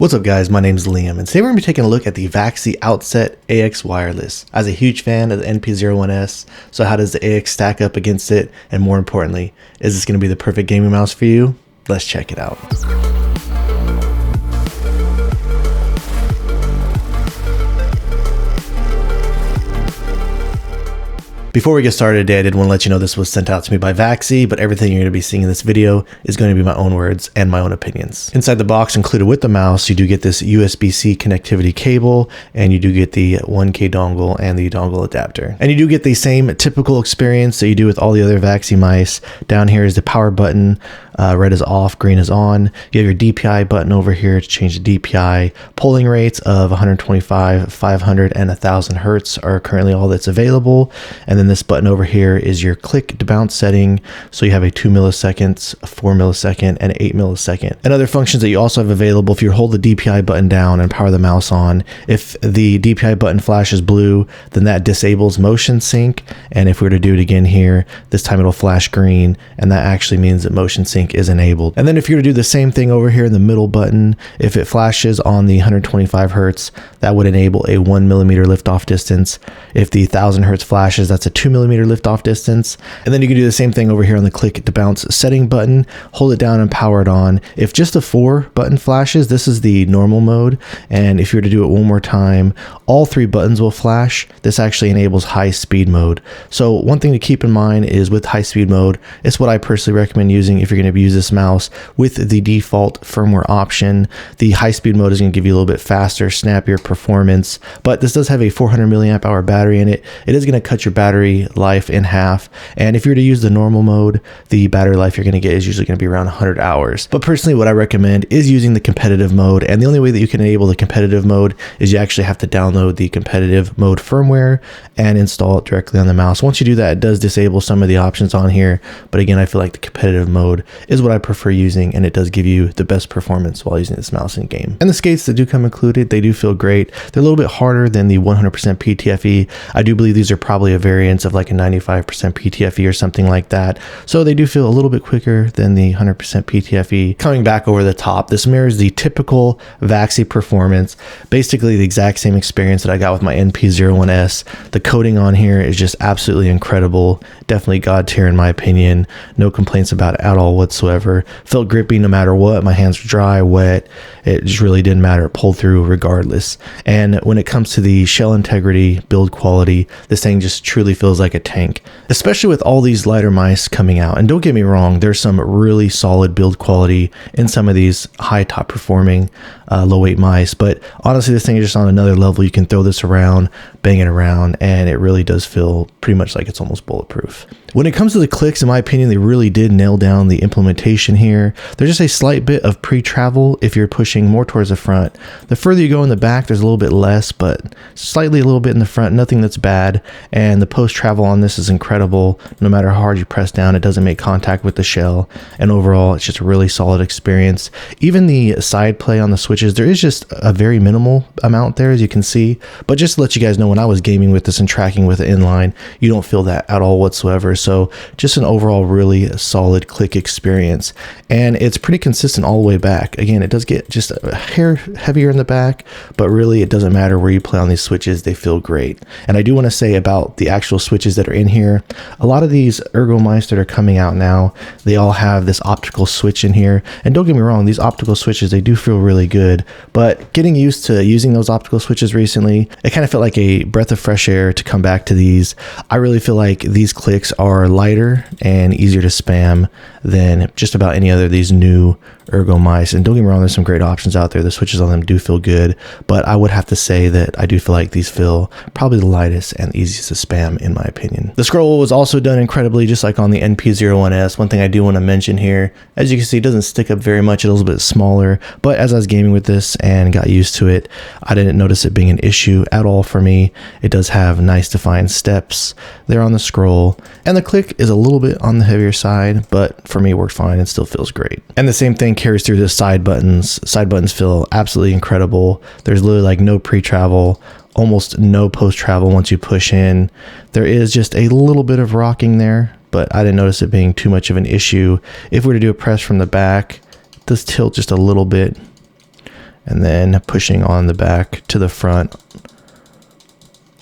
What's up guys, my name is Liam, and today we're going to be taking a look at the Vaxee Outset AX Wireless. I was a huge fan of the NP01S, so how does the AX stack up against it, and more importantly, is this going to be the perfect gaming mouse for you? Let's check it out. Before we get started today, I did want to let you know this was sent out to me by Vaxee, but everything you're going to be seeing in this video is going to be my own words and my own opinions. Inside the box included with the mouse, you do get this USB-C connectivity cable, and you do get the 1K dongle and the dongle adapter. And you do get the same typical experience that you do with all the other Vaxee mice. Down here is the power button. Red is off, green is on. You have your DPI button over here to change the DPI. Polling rates of 125, 500, and 1000 hertz are currently all that's available. And then this button over here is your click to bounce setting. So you have a 2 milliseconds, a 4 millisecond, and 8 millisecond. And other functions that you also have available, if you hold the DPI button down and power the mouse on, if the DPI button flashes blue, then that disables motion sync. And if we were to do it again here, this time it'll flash green, and that actually means that motion sync is enabled. And then if you were to do the same thing over here in the middle button, if it flashes on the 125 hertz, that would enable a 1 millimeter liftoff distance. If the 1000 hertz flashes, that's a 2 millimeter liftoff distance. And then you can do the same thing over here on the click to bounce setting button, hold it down and power it on. If just the 4 button flashes, this is the normal mode. And if you were to do it one more time, all 3 buttons will flash. This actually enables high speed mode. So one thing to keep in mind is with high speed mode, it's what I personally recommend using if you're going to use this mouse with the default firmware option. The high speed mode is going to give you a little bit faster, snappier performance, but this does have a 400 milliamp hour battery in it. It is going to cut your battery life in half. And if you were to use the normal mode, the battery life you're going to get is usually going to be around 100 hours. But personally, what I recommend is using the competitive mode. And the only way that you can enable the competitive mode is you actually have to download the competitive mode firmware and install it directly on the mouse. Once you do that, it does disable some of the options on here. But again, I feel like the competitive mode is what I prefer using, and it does give you the best performance while using this mouse in game. And the skates that do come included, they do feel great. They're a little bit harder than the 100% PTFE. I do believe these are probably a variance of like a 95% PTFE or something like that. So they do feel a little bit quicker than the 100% PTFE. Coming back over the top, this mirrors the typical Vaxee performance, basically the exact same experience that I got with my NP01S. The coating on here is just absolutely incredible. Definitely god tier in my opinion. No complaints about it at all whatsoever. Felt grippy no matter what. My hands were dry, wet. It just really didn't matter. It pulled through regardless. And when it comes to the shell integrity, build quality, this thing just truly feels like a tank, especially with all these lighter mice coming out. And don't get me wrong, there's some really solid build quality in some of these high top performing low weight mice, but honestly this thing is just on another level. You can throw this around, bang it around, and it really does feel pretty much like it's almost bulletproof. When it comes to the clicks, in my opinion, they really did nail down the implementation here. There's just a slight bit of pre-travel if you're pushing more towards the front. The further you go in the back, there's a little bit less, but slightly a little bit in the front, nothing that's bad. And the post-travel on this is incredible. No matter how hard you press down, it doesn't make contact with the shell. And overall, it's just a really solid experience. Even the side play on the switches, there is just a very minimal amount there, as you can see. But just to let you guys know, when I was gaming with this and tracking with it inline, you don't feel that at all whatsoever. So just an overall really solid click experience, and it's pretty consistent all the way back. Again, it does get just a hair heavier in the back, but really it doesn't matter where you play on these switches, they feel great. And I do want to say about the actual switches that are in here, a lot of these Ergo mice that are coming out now, they all have this optical switch in here. And don't get me wrong, these optical switches, they do feel really good, but getting used to using those optical switches recently, it kind of felt like a breath of fresh air to come back to these. I really feel like these clicks are lighter and easier to spam than just about any other of these new Ergo mice. And don't get me wrong, there's some great options out there. The switches on them do feel good, but I would have to say that I do feel like these feel probably the lightest and easiest to spam in my opinion. The scroll was also done incredibly, just like on the NP01S. One thing I do want to mention here, as you can see, it doesn't stick up very much. It's a little bit smaller, but as I was gaming with this and got used to it, I didn't notice it being an issue at all for me. It does have nice defined steps there on the scroll, and the click is a little bit on the heavier side, but for me it worked fine and still feels great. And the same thing carries through the side buttons. Side buttons feel absolutely incredible. There's literally like no pre-travel, almost no post-travel once you push in. There is just a little bit of rocking there, but I didn't notice it being too much of an issue. If we were to do a press from the back, it does tilt just a little bit. and then pushing on the back to the front.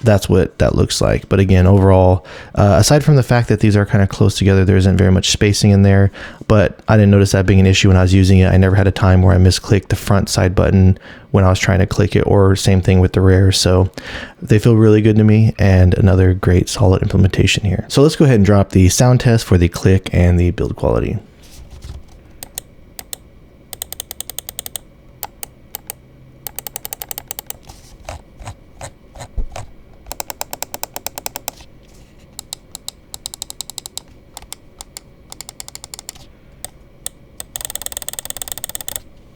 That's what that looks like. But again, overall, aside from the fact that these are kind of close together, there isn't very much spacing in there, but I didn't notice that being an issue when I was using it. I never had a time where I misclicked the front side button when I was trying to click it, or same thing with the rear. So they feel really good to me, and another great solid implementation here. So let's go ahead and drop the sound test for the click and the build quality.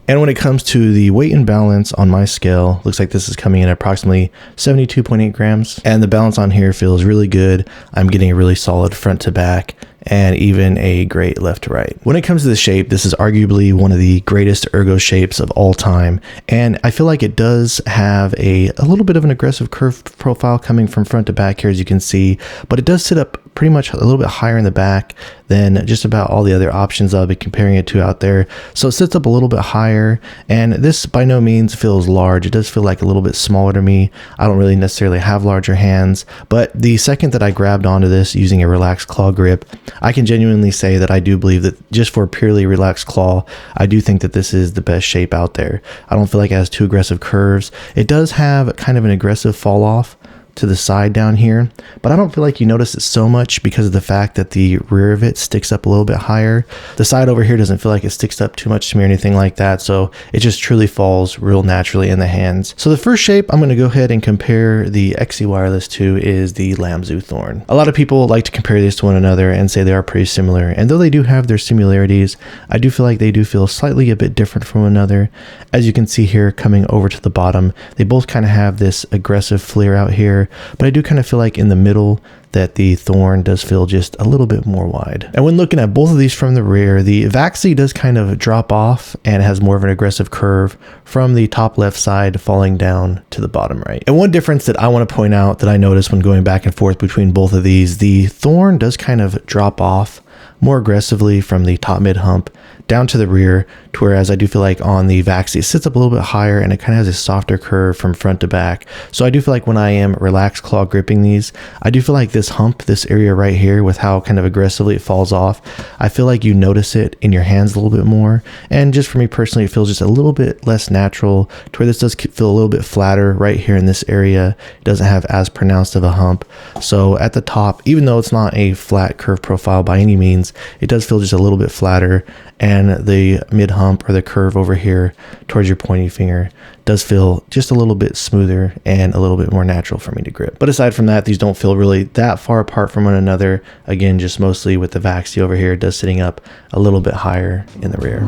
And when it comes to the weight and balance on my scale, looks like this is coming in at approximately 72.8 grams. And the balance on here feels really good. I'm getting a really solid front to back, and even a great left to right. When it comes to the shape, this is arguably one of the greatest ergo shapes of all time. And I feel like it does have a little bit of an aggressive curved profile coming from front to back here, as you can see, but it does sit up pretty much a little bit higher in the back than just about all the other options I'll be comparing it to out there. So it sits up a little bit higher, and this by no means feels large. It does feel like a little bit smaller to me. I don't really necessarily have larger hands, but the second that I grabbed onto this using a relaxed claw grip, I can genuinely say that I do believe that just for a purely relaxed claw, I do think that this is the best shape out there. I don't feel like it has too aggressive curves. It does have kind of an aggressive fall off to the side down here, but I don't feel like you notice it so much because of the fact that the rear of it sticks up a little bit higher. The side over here doesn't feel like it sticks up too much to me or anything like that, so it just truly falls real naturally in the hands. So the first shape I'm going to go ahead and compare the XC Wireless to is the Lamzu Thorn. A lot of people like to compare these to one another and say they are pretty similar, and though they do have their similarities, I do feel like they do feel slightly a bit different from one another. As you can see here, coming over to the bottom, they both kind of have this aggressive flare out here, but I do kind of feel like in the middle that the Thorn does feel just a little bit more wide. And when looking at both of these from the rear, the Vaxee does kind of drop off and has more of an aggressive curve from the top left side falling down to the bottom right. And one difference that I want to point out that I noticed when going back and forth between both of these, the Thorn does kind of drop off more aggressively from the top mid hump down to the rear, to whereas I do feel like on the Vaxee it sits up a little bit higher and it kind of has a softer curve from front to back. So I do feel like when I am relaxed claw gripping these, I do feel like this hump, this area right here with how kind of aggressively it falls off, I feel like you notice it in your hands a little bit more. And just for me personally, it feels just a little bit less natural, to where this does feel a little bit flatter right here in this area. It doesn't have as pronounced of a hump. So at the top, even though it's not a flat curve profile by any means, it does feel just a little bit flatter, and the mid hump or the curve over here towards your pointy finger does feel just a little bit smoother and a little bit more natural for me to grip. But aside from that, these don't feel really that far apart from one another. Again, just mostly with the Vaxee over here, it does sitting up a little bit higher in the rear.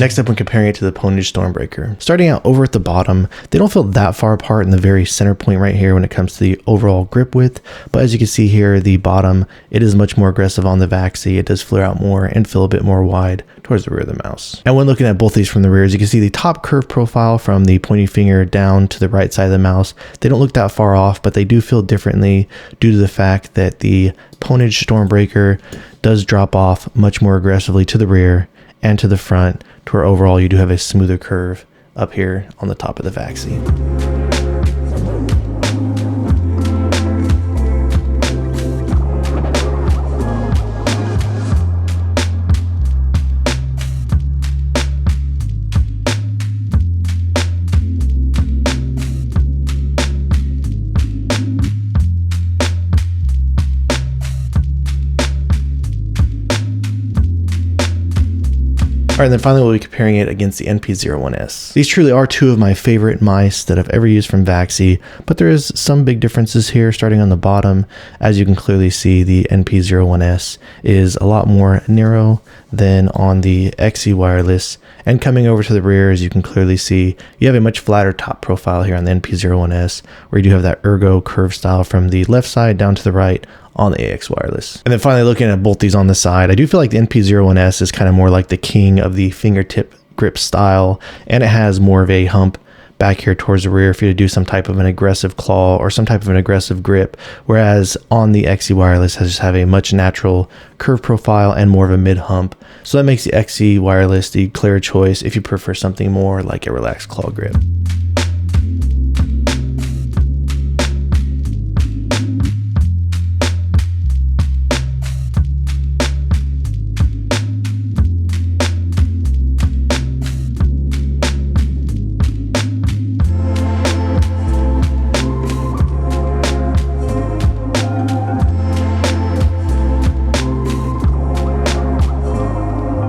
Next up, when comparing it to the Pwnage Stormbreaker, starting out over at the bottom, they don't feel that far apart in the very center point right here when it comes to the overall grip width. But as you can see here, the bottom, it is much more aggressive on the Vaxee. It does flare out more and feel a bit more wide towards the rear of the mouse. And when looking at both these from the rear, as you can see the top curve profile from the pointy finger down to the right side of the mouse, they don't look that far off, but they do feel differently due to the fact that the Pwnage Stormbreaker does drop off much more aggressively to the rear and to the front, to where overall you do have a smoother curve up here on the top of the Vaxee. All right, and then finally we'll be comparing it against the NP01S. These truly are two of my favorite mice that I've ever used from Vaxee, but there is some big differences here. Starting on the bottom, as you can clearly see, the NP01S is a lot more narrow than on the XE wireless, and coming over to the rear, as you can clearly see, you have a much flatter top profile here on the NP01S, where you do have that Ergo curve style from the left side down to the right on the AX wireless. And then finally, looking at both these on the side, I do feel like the NP01S is kind of more like the king of the fingertip grip style, and it has more of a hump back here towards the rear for you to do some type of an aggressive claw or some type of an aggressive grip, whereas on the XE wireless has just have a much natural curve profile and more of a mid hump. So that makes the XE wireless the clear choice if you prefer something more like a relaxed claw grip.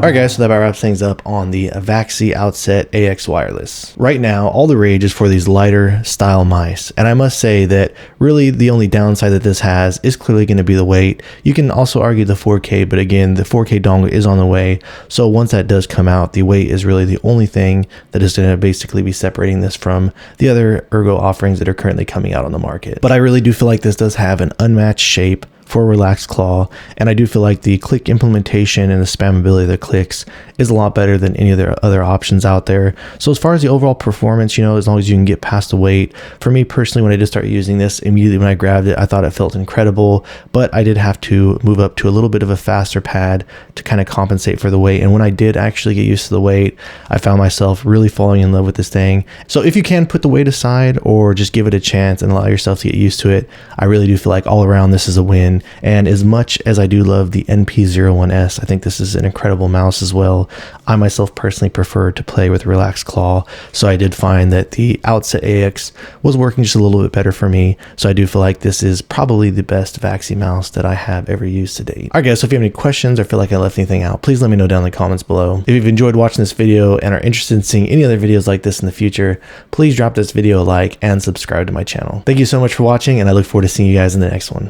Alright guys, so that about wraps things up on the Vaxee Outset AX Wireless. Right now, all the rage is for these lighter style mice, and I must say that really the only downside that this has is clearly going to be the weight. You can also argue the 4K, but again, the 4K dongle is on the way, so once that does come out, the weight is really the only thing that is going to basically be separating this from the other Ergo offerings that are currently coming out on the market. But I really do feel like this does have an unmatched shape for a relaxed claw, and I do feel like the click implementation and the spammability of the clicks is a lot better than any of their other options out there. So as far as the overall performance, you know, as long as you can get past the weight, for me personally, when I did start using this, immediately when I grabbed it, I thought it felt incredible, but I did have to move up to a little bit of a faster pad to kind of compensate for the weight. And when I did actually get used to the weight, I found myself really falling in love with this thing. So if you can put the weight aside or just give it a chance and allow yourself to get used to it, I really do feel like all around this is a win. And as much as I do love the NP01S, I think this is an incredible mouse as well. I myself personally prefer to play with relaxed claw, so I did find that the Outset AX was working just a little bit better for me. So I do feel like this is probably the best Vaxee mouse that I have ever used to date. Alright guys, so if you have any questions or feel like I left anything out, please let me know down in the comments below. If you've enjoyed watching this video and are interested in seeing any other videos like this in the future, please drop this video a like and subscribe to my channel. Thank you so much for watching, and I look forward to seeing you guys in the next one.